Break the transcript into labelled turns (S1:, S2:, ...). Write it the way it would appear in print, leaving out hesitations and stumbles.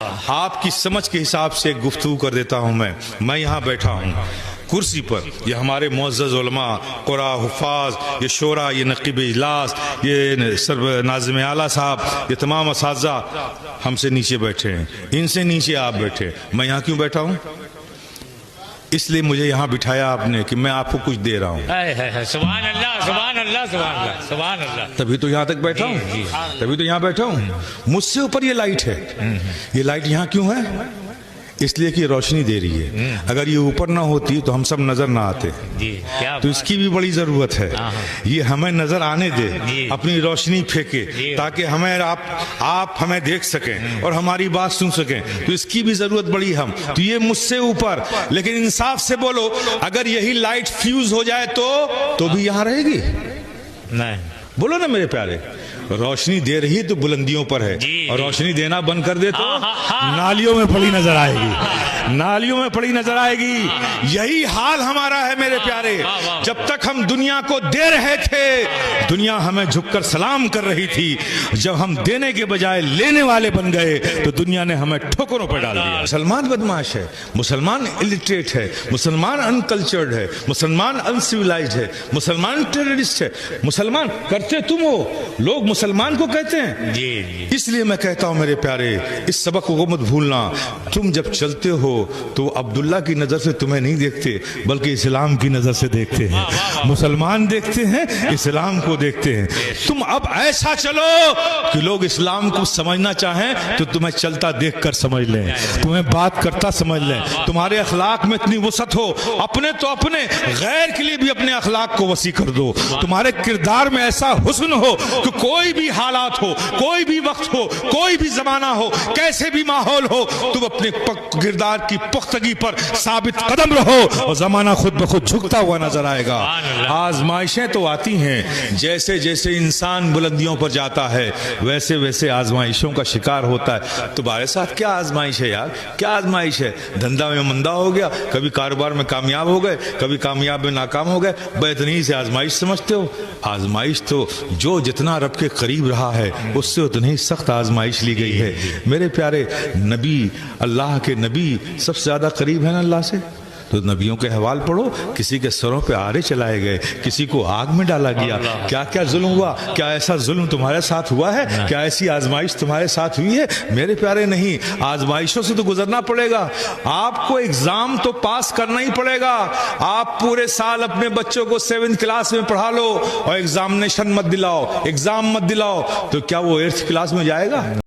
S1: آپ کی سمجھ کے حساب سے گفتگو کر دیتا ہوں میں یہاں بیٹھا ہوں کرسی پر، یہ ہمارے معزز علماء، قراء، حفاظ، یہ شورا، یہ نقیب اجلاس، یہ سرور ناظم اعلیٰ صاحب، یہ تمام اساتذہ ہم سے نیچے بیٹھے ہیں، ان سے نیچے آپ بیٹھے. میں یہاں کیوں بیٹھا ہوں؟ اس لیے مجھے یہاں بٹھایا آپ نے کہ میں آپ کو کچھ دے رہا ہوں.
S2: سبحان اللہ، سبحان اللہ، سبحان اللہ، سبحان اللہ.
S1: تبھی تو یہاں تک بیٹھا ہوں، تبھی تو یہاں بیٹھا ہوں. مجھ سے اوپر یہ لائٹ ہے. یہ لائٹ یہاں کیوں ہے؟ اس لیے کہ روشنی دے رہی ہے. اگر یہ اوپر نہ ہوتی تو ہم سب نظر نہ آتے. تو اس کی بھی بڑی ضرورت ہے. یہ ہمیں نظر آنے دے، اپنی روشنی پھینکے تاکہ ہمیں آپ ہمیں دیکھ سکیں اور ہماری بات سن سکیں. تو اس کی بھی ضرورت بڑی ہم. تو یہ مجھ سے اوپر، لیکن انصاف سے بولو، اگر یہی لائٹ فیوز ہو جائے تو بھی یہاں رہے گی؟
S2: نہیں.
S1: بولو نا میرے پیارے. روشنی دے رہی تو بلندیوں پر ہے، اور روشنی دینا بند کر دے تو نالیوں میں پڑی نظر آئے گی، نالیوں میں پڑی نظر آئے گی. یہی حال ہمارا ہے میرے پیارے. جب تک ہم دنیا کو دے رہے تھے، دنیا ہمیں جھک کر سلام کر رہی تھی. جب ہم دینے کے بجائے لینے والے بن گئے تو دنیا نے ہمیں ٹھوکروں پہ ڈال دیا. مسلمان بدماش ہے، مسلمان الٹریٹ ہے، مسلمان انکلچرڈ ہے، مسلمان انسیولائزڈ ہے، مسلمان ٹیررسٹ ہے. مسلمان کرتے تم ہو، لوگ مسلمان کو کہتے ہیں. اس لیے میں کہتا ہوں میرے پیارے، اس سبق کو مت بھولنا. تم جب چلتے ہو تو عبداللہ کی نظر سے تمہیں نہیں دیکھتے، بلکہ اسلام کی نظر سے دیکھتے ہیں. مسلمان دیکھتے ہیں، اسلام کو دیکھتے ہیں. تم اب ایسا چلو کہ لوگ اسلام کو سمجھنا چاہیں تو تمہیں چلتا دیکھ کر سمجھ لیں، تمہیں بات کرتا سمجھ لیں. تمہارے اخلاق میں اتنی وسعت ہو، اپنے تو اپنے، غیر کے لیے بھی اپنے اخلاق کو وسیع کر دو. تمہارے کردار میں ایسا حسن ہو کہ کوئی بھی حالات ہو، کوئی بھی وقت ہو، کوئی بھی زمانہ ہو، کیسے بھی ماحول ہو، تم اپنے کردار کی پختگی پر ثابت قدم رہو اور زمانہ خود بخود جھکتا ہوا نظر آئے گا. آزمائشیں تو آتی ہیں، جیسے جیسے انسان بلندیوں پر جاتا ہے ویسے ویسے آزمائشوں کا شکار ہوتا ہے. تمہارے ساتھ کیا آزمائش ہے یار؟ کیا آزمائش ہے؟ دھندا میں مندہ ہو گیا، کبھی کاروبار میں کامیاب ہو گئے، کبھی کامیاب میں ناکام ہو گئے، اتنی سے آزمائش سمجھتے ہو؟ آزمائش تو جو جتنا رب کے قریب رہا ہے اس سے اتنی سخت آزمائش لی گئی ہے. میرے پیارے نبی، اللہ کے نبی سب سے زیادہ قریب ہے نا اللہ سے. تو نبیوں کے حوال پڑھو، کسی کے سروں پہ آرے چلائے گئے، کسی کو آگ میں ڈالا گیا. کیا کیا ظلم ہوا؟ کیا ایسا ظلم تمہارے ساتھ ہوا ہے؟ کیا ایسی آزمائش تمہارے ساتھ ہوئی ہے؟ میرے پیارے نہیں. آزمائشوں سے تو گزرنا پڑے گا. آپ کو ایگزام تو پاس کرنا ہی پڑے گا. آپ پورے سال اپنے بچوں کو 7th کلاس میں پڑھا لو اور ایگزامینیشن مت دلاؤ، ایگزام مت دلاؤ، تو کیا وہ 8th کلاس میں جائے گا؟